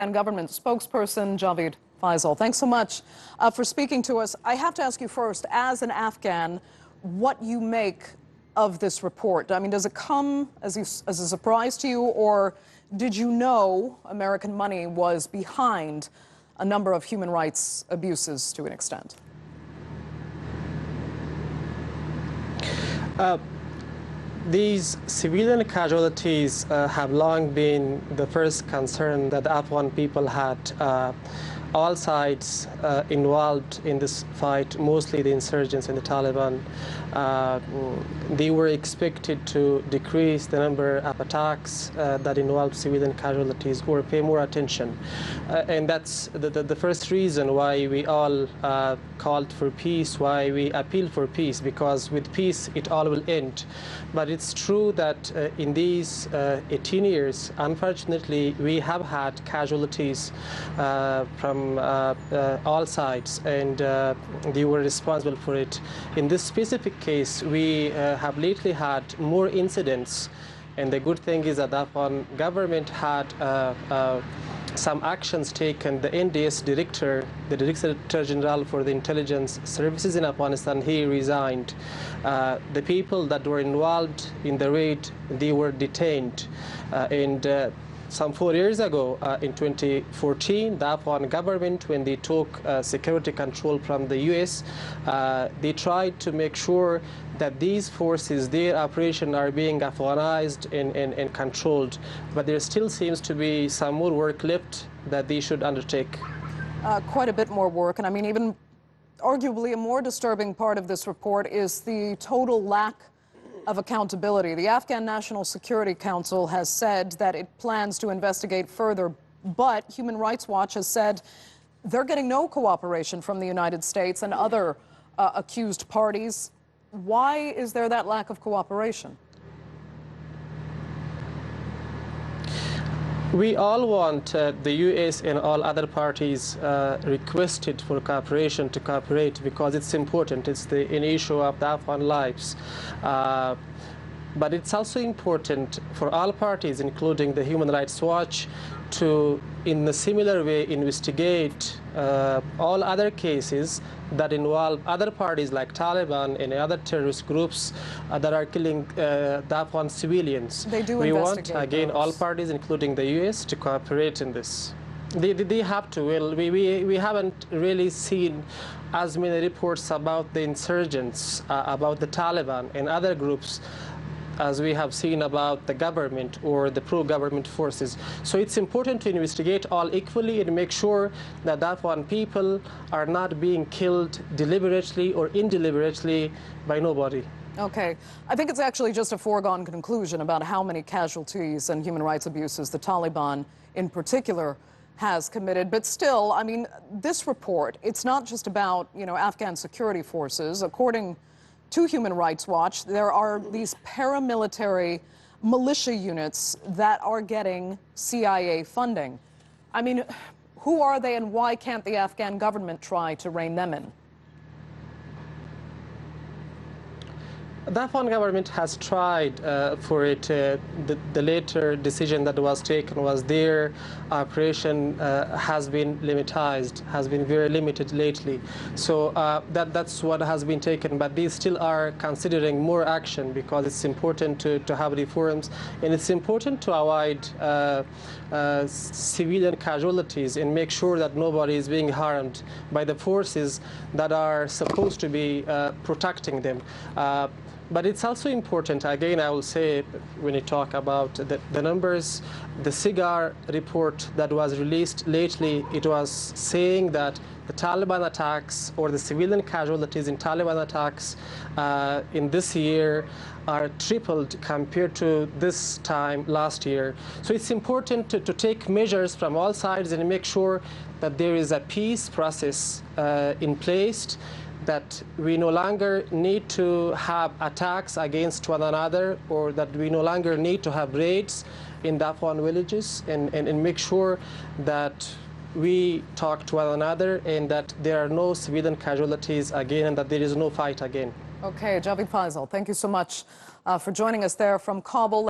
And government spokesperson Javid Faisal. Thanks so much for speaking to us. I have to ask you first, as an Afghan, what you make of this report. I mean, does it come as a surprise to you, or did you know American money was behind a number of human rights abuses to an extent? These civilian casualties have long been the first concern that the Afghan people had. All sides involved in this fight, mostly the insurgents and the Taliban, they were expected to decrease the number of attacks that involved civilian casualties or pay more attention. And that's the first reason why we all called for peace, why we appealed for peace, because with peace it all will end. But it's true that in these 18 years, unfortunately, we have had casualties from all sides, and they were responsible for it. In this specific case, we have lately had more incidents, and the good thing is that the Afghan government had some actions taken. The NDS director, the Director General for the Intelligence Services in Afghanistan, he resigned. The people that were involved in the raid, they were detained. Some 4 years ago, in 2014, the Afghan government, when they took security control from the US, they tried to make sure that these forces, their operations are being Afghanized and controlled. But there still seems to be some more work left that they should undertake. Quite a bit more work. And I mean, even arguably a more disturbing part of this report is the total lack of accountability. The Afghan National Security Council has said that it plans to investigate further, but Human Rights Watch has said they're getting no cooperation from the United States and other accused parties. Why is there that lack of cooperation? We all want the US and all other parties requested for cooperation to cooperate, because it's important. It's an issue of the Afghan lives. But it's also important for all parties, including the Human Rights Watch, to, in a similar way, investigate all other cases that involve other parties like Taliban and other terrorist groups that are killing the Afghan civilians. They do We want, investigate again, those. all parties, including the US, to cooperate in this. They have to. Well, we haven't really seen as many reports about the insurgents, about the Taliban and other groups, as we have seen about the government or the pro-government forces. So it's important to investigate all equally and make sure that the Afghan people are not being killed deliberately or indeliberately by nobody. Okay. I think it's actually just a foregone conclusion about how many casualties and human rights abuses the Taliban in particular has committed. But still, I mean, this report, it's not just about, Afghan security forces. According to Human Rights Watch, there are these paramilitary militia units that are getting CIA funding. I mean, who are they, and why can't the Afghan government try to rein them in? The Afghan government has tried for it. The later decision that was taken was their operation has been limitized, has been very limited lately. So that's what has been taken. But they still are considering more action, because it's important to have reforms, and it's important to avoid civilian casualties and make sure that nobody is being harmed by the forces that are supposed to be protecting them. But it's also important, again, I will say, when you talk about the numbers, the SIGAR report that was released lately, it was saying that the Taliban attacks, or the civilian casualties in Taliban attacks in this year, are tripled compared to this time last year. So it's important to take measures from all sides and make sure that there is a peace process in place, that we no longer need to have attacks against one another, or that we no longer need to have raids in the Afghan villages, and make sure that we talk to one another, and that there are no civilian casualties again, and that there is no fight again. Okay, Javid Faisal, thank you so much for joining us there from Kabul.